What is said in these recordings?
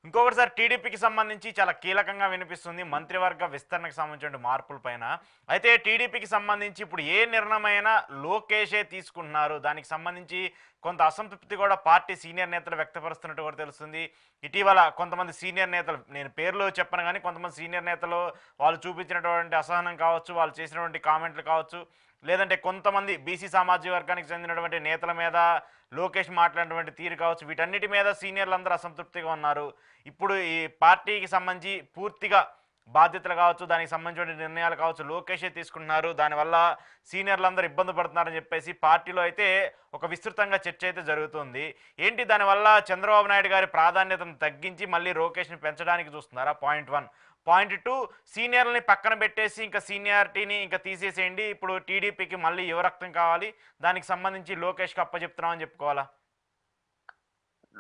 ఇంకొకటి సార్ టీడీపీకి సంబంధించి చాలా కీలకంగా వినిపిస్తుంది మంత్రివర్గ విస్తరణకు సంబంధించిన మార్పుల పైన. అయితే టీడీపీకి సంబంధించి ఇప్పుడు ఏ నిర్ణయమైనా లోకేషే తీసుకుంటున్నారు. దానికి సంబంధించి కొంత అసంతృప్తి కూడా పార్టీ సీనియర్ నేతలు వ్యక్తపరుస్తున్నట్టు కూడా తెలుస్తుంది. ఇటీవల కొంతమంది సీనియర్ నేతలు, నేను పేర్లు చెప్పను కానీ కొంతమంది సీనియర్ నేతలు వాళ్ళు చూపించినటువంటి అసహనం కావచ్చు, వాళ్ళు చేసినటువంటి కామెంట్లు కావచ్చు, లేదంటే కొంతమంది బీసీ సామాజిక వర్గానికి చెందినటువంటి నేతల మీద లోకేష్ మాట్లాడినటువంటి తీరు కావచ్చు, వీటన్నిటి మీద సీనియర్లు అందరూ అసంతృప్తిగా ఉన్నారు. ఇప్పుడు ఈ పార్టీకి సంబంధించి పూర్తిగా బాధ్యతలు కావచ్చు, దానికి సంబంధించిన నిర్ణయాలు కావచ్చు లోకేషే తీసుకుంటున్నారు. దానివల్ల సీనియర్లందరూ ఇబ్బంది పడుతున్నారని చెప్పేసి పార్టీలో అయితే ఒక విస్తృతంగా చర్చ అయితే జరుగుతుంది. ఏంటి దానివల్ల చంద్రబాబు నాయుడు గారి ప్రాధాన్యతను తగ్గించి మళ్ళీ లోకేష్ని పెంచడానికి చూస్తున్నారా? పాయింట్ 1. పాయింట్ 2, సీనియర్లని పక్కన పెట్టేసి ఇంకా సీనియారిటీని ఇంకా తీసేసేయండి, ఇప్పుడు టీడీపీకి మళ్ళీ యువరక్తం కావాలి, దానికి సంబంధించి లోకేష్కి అప్పచెప్తున్నామని చెప్పుకోవాలా?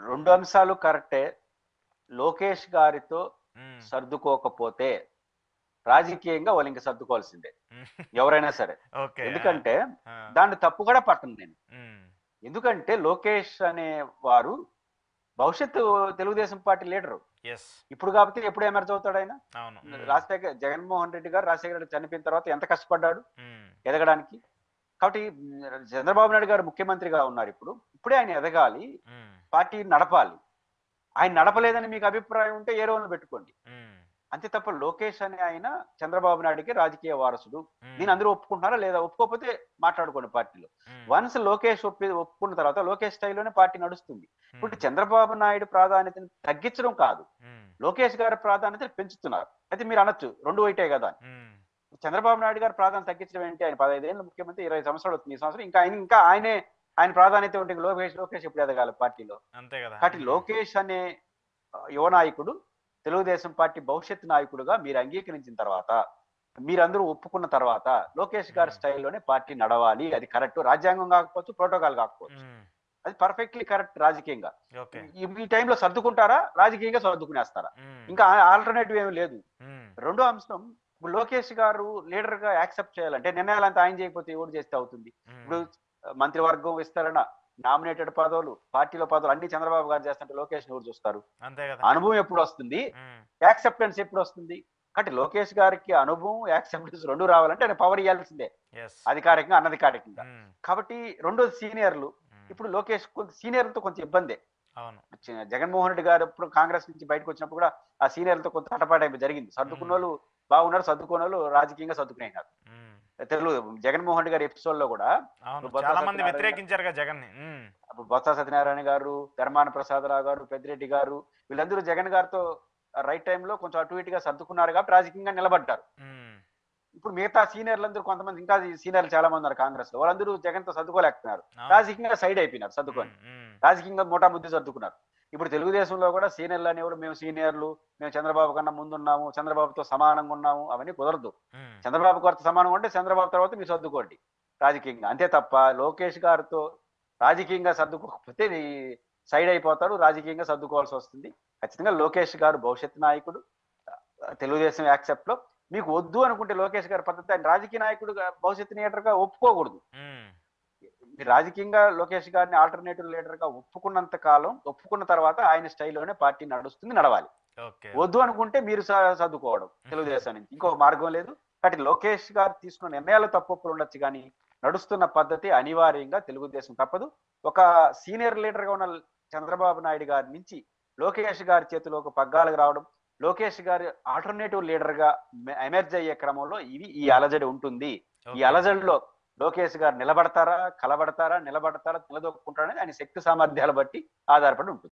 రెండు అంశాలు కరెక్టే. లోకేష్ గారితో సర్దుకోకపోతే రాజకీయంగా వాళ్ళు ఇంకా సర్దుకోవాల్సిందే ఎవరైనా సరే. ఎందుకంటే దాన్ని తప్పు కూడా పట్టను నేను. ఎందుకంటే లోకేష్ అనే వారు భవిష్యత్తు తెలుగుదేశం పార్టీ లీడరు. ఇప్పుడు కాబట్టి ఎప్పుడు ఎమర్జ్ అవుతాడు ఆయన? జగన్మోహన్ రెడ్డి గారు రాజశేఖర రెడ్డి చనిపోయిన తర్వాత ఎంత కష్టపడ్డాడు ఎదగడానికి. కాబట్టి చంద్రబాబు నాయుడు గారు ముఖ్యమంత్రిగా ఉన్నారు. ఇప్పుడే ఆయన ఎదగాలి, పార్టీ నడపాలి. ఆయన నడపలేదని మీకు అభిప్రాయం ఉంటే ఏ రోజున పెట్టుకోండి. అంతే తప్ప లోకేష్ అనే ఆయన చంద్రబాబు నాయుడికి రాజకీయ వారసుడు. దీని అందరూ ఒప్పుకుంటున్నారా లేదా? ఒప్పుకోకపోతే మాట్లాడుకోండి పార్టీలో. వన్స్ లోకేష్ ఒప్పుకున్న తర్వాత లోకేష్ స్టైల్లోనే పార్టీ నడుస్తుంది. ఇప్పుడు చంద్రబాబు నాయుడు ప్రాధాన్యతను తగ్గించడం కాదు, లోకేష్ గారి ప్రాధాన్యతను పెంచుతున్నారు. అయితే మీరు అనొచ్చు రెండు వైటే కదా. చంద్రబాబు నాయుడు గారి ప్రాధాన్యత తగ్గించడం ఏంటి? ఆయన 15 ఏళ్ళ ముఖ్యమంత్రి, 20 సంవత్సరాలు అవుతుంది ఈ సంవత్సరం. ఇంకా ఆయన ప్రాధాన్యత ఉంటే లోకేష్ ఎప్పుడు ఎదగాలి పార్టీలో? అంతే కదా. కాబట్టి లోకేష్ అనే యువ నాయకుడు తెలుగుదేశం పార్టీ భవిష్యత్ నాయకుడుగా మీరు అంగీకరించిన తర్వాత, మీరందరూ ఒప్పుకున్న తర్వాత లోకేష్ గారి స్టైల్లోనే పార్టీ నడవాలి. అది కరెక్ట్. రాజ్యాంగం కాకపోవచ్చు, ప్రోటోకాల్ కాకపోవచ్చు, అది పర్ఫెక్ట్లీ కరెక్ట్ రాజకీయంగా. ఈ టైంలో సర్దుకుంటారా? రాజకీయంగా సర్దుకునేస్తారా? ఇంకా ఆల్టర్నేటివ్ ఏమి లేదు. రెండో అంశం, లోకేష్ గారు లీడర్ గా యాక్సెప్ట్ చేయాలంటే నిర్ణయాలంతా ఆయన చేయకపోతే ఎవరు చేస్తే అవుతుంది? ఇప్పుడు మంత్రివర్గం విస్తరణ, నామినేటెడ్ పదవులు, పార్టీలో పదవులు అన్ని చంద్రబాబు గారు చేస్తుంటే లోకేష్ ఎవరు చూస్తారు? అనుభవం ఎప్పుడు వస్తుంది? యాక్సెప్టెన్స్ ఎప్పుడు వస్తుంది? కాబట్టి లోకేష్ గారికి అనుభవం, యాక్సెప్టెన్స్ రెండు రావాలంటే ఆయన పవర్ ఇవ్వాల్సిందే, అధికారికంగా అనధికారికంగా. కాబట్టి రెండోది సీనియర్లు. ఇప్పుడు లోకేష్ సీనియర్లతో కొంచెం ఇబ్బందే. జగన్మోహన్ రెడ్డి గారు ఇప్పుడు కాంగ్రెస్ నుంచి బయటకు వచ్చినప్పుడు కూడా ఆ సీనియర్లతో కొంత తటపాటు జరిగింది. సర్దుకున్న వాళ్ళు బాగున్నారు, సర్దుకున్న వాళ్ళు రాజకీయంగా సర్దుకునేనారు. తెలుగు జగన్మోహన్ రెడ్డి గారి ఎపిసోడ్ లో కూడా బొత్స సత్యనారాయణ గారు, ధర్మాన ప్రసాదరావు గారు, పెద్దిరెడ్డి గారు, వీళ్ళందరూ జగన్ గారితో రైట్ టైంలో కొంచెం అటు ఇటుగా సర్దుకున్నారు కాబట్టి రాజకీయంగా నిలబడ్డారు. ఇప్పుడు మిగతా సీనియర్లందరూ, కొంతమంది ఇంకా సీనియర్లు చాలా మంది ఉన్నారు కాంగ్రెస్ లో, వాళ్ళందరూ జగన్ తో సర్దుకోలేకపోయినారు, రాజకీయంగా సైడ్ అయిపోయినారు, సర్దుకొని రాజకీయంగా మోటాముద్ది సర్దుకున్నారు. ఇప్పుడు తెలుగుదేశంలో కూడా సీనియర్లు అనేవారు మేము సీనియర్లు, మేము చంద్రబాబు కన్నా ముందున్నాము, చంద్రబాబుతో సమానంగా ఉన్నాము, అవన్నీ కుదరదు. చంద్రబాబు గారితో సమానంగా ఉంటే చంద్రబాబు తర్వాత మీరు సర్దుకోండి రాజకీయంగా, అంతే తప్ప లోకేష్ గారితో రాజకీయంగా సర్దుకోకపోతే సైడ్ అయిపోతారు, రాజకీయంగా సర్దుకోవాల్సి వస్తుంది. ఖచ్చితంగా లోకేష్ గారు భవిష్యత్ నాయకుడు తెలుగుదేశం యాక్సెప్ట్ లో. మీకు వద్దు అనుకుంటే లోకేష్ గారి పద్ధతి, ఆయన రాజకీయ నాయకుడుగా భవిష్యత్ లీడర్ గా ఒప్పుకోకూడదు. మీరు రాజకీయంగా లోకేష్ గారిని ఆల్టర్నేటివ్ లీడర్ గా ఒప్పుకున్నంత కాలం, ఒప్పుకున్న తర్వాత ఆయన స్టైల్లోనే పార్టీ నడుస్తుంది, నడవాలి. వద్దు అనుకుంటే మీరు సర్దుకోవడం తెలుగుదేశం నుంచి, ఇంకొక మార్గం లేదు. కాబట్టి లోకేష్ గారు తీసుకున్న నిర్ణయాలు తప్పులు ఉండొచ్చు, కానీ నడుస్తున్న పద్ధతి అనివార్యంగా తెలుగుదేశం తప్పదు. ఒక సీనియర్ లీడర్ గా ఉన్న చంద్రబాబు నాయుడు గారి నుంచి లోకేష్ గారి చేతిలోకి పగ్గాలకు రావడం, లోకేష్ గారి ఆల్టర్నేటివ్ లీడర్ గా ఎమర్జ్ అయ్యే క్రమంలో ఈ అలజడి ఉంటుంది. ఈ అలజడిలో లోకేష్ గారు నిలబడతారా, కలబడతారా, నిలబడతారా, నిలదొక్కుంటారా అనేది ఆయన శక్తి సామర్థ్యాల బట్టి ఆధారపడి ఉంటుంది.